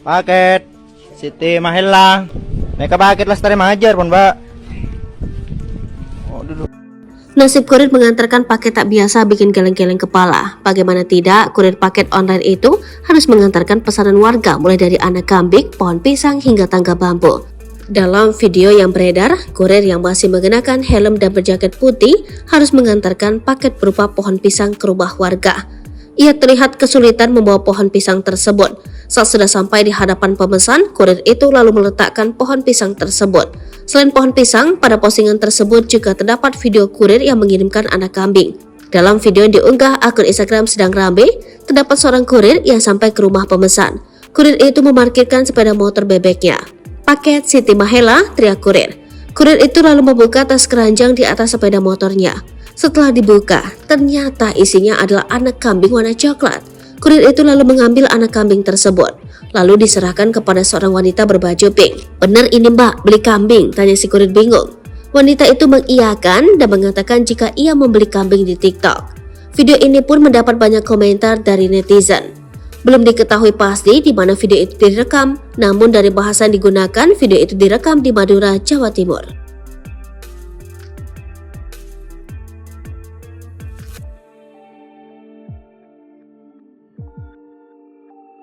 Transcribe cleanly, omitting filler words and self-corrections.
Paket Siti Mahela. Mereka paket Lestari Mengajar pun, Mbak. Oh, duduk. Nasib kurir mengantarkan paket tak biasa bikin geleng-geleng kepala. Bagaimana tidak, kurir paket online itu harus mengantarkan pesanan warga mulai dari anak kambing, pohon pisang hingga tangga bambu. Dalam video yang beredar, kurir yang masih mengenakan helm dan berjaket putih harus mengantarkan paket berupa pohon pisang ke rumah warga. Ia terlihat kesulitan membawa pohon pisang tersebut. Saat sudah sampai di hadapan pemesan, kurir itu lalu meletakkan pohon pisang tersebut. Selain pohon pisang, pada postingan tersebut juga terdapat video kurir yang mengirimkan anak kambing. Dalam video yang diunggah akun Instagram Sedang Rambe, terdapat seorang kurir yang sampai ke rumah pemesan. Kurir itu memarkirkan sepeda motor bebeknya. Paket Siti Mahela, teriak kurir. Kurir itu lalu membuka tas keranjang di atas sepeda motornya. Setelah dibuka, ternyata isinya adalah anak kambing warna coklat. Kurir itu lalu mengambil anak kambing tersebut, lalu diserahkan kepada seorang wanita berbaju pink. "Benar ini Mbak, beli kambing?" tanya si kurir bingung. Wanita itu mengiyakan dan mengatakan jika ia membeli kambing di TikTok. Video ini pun mendapat banyak komentar dari netizen. Belum diketahui pasti di mana video itu direkam, namun dari bahasa yang digunakan, video itu direkam di Madura, Jawa Timur.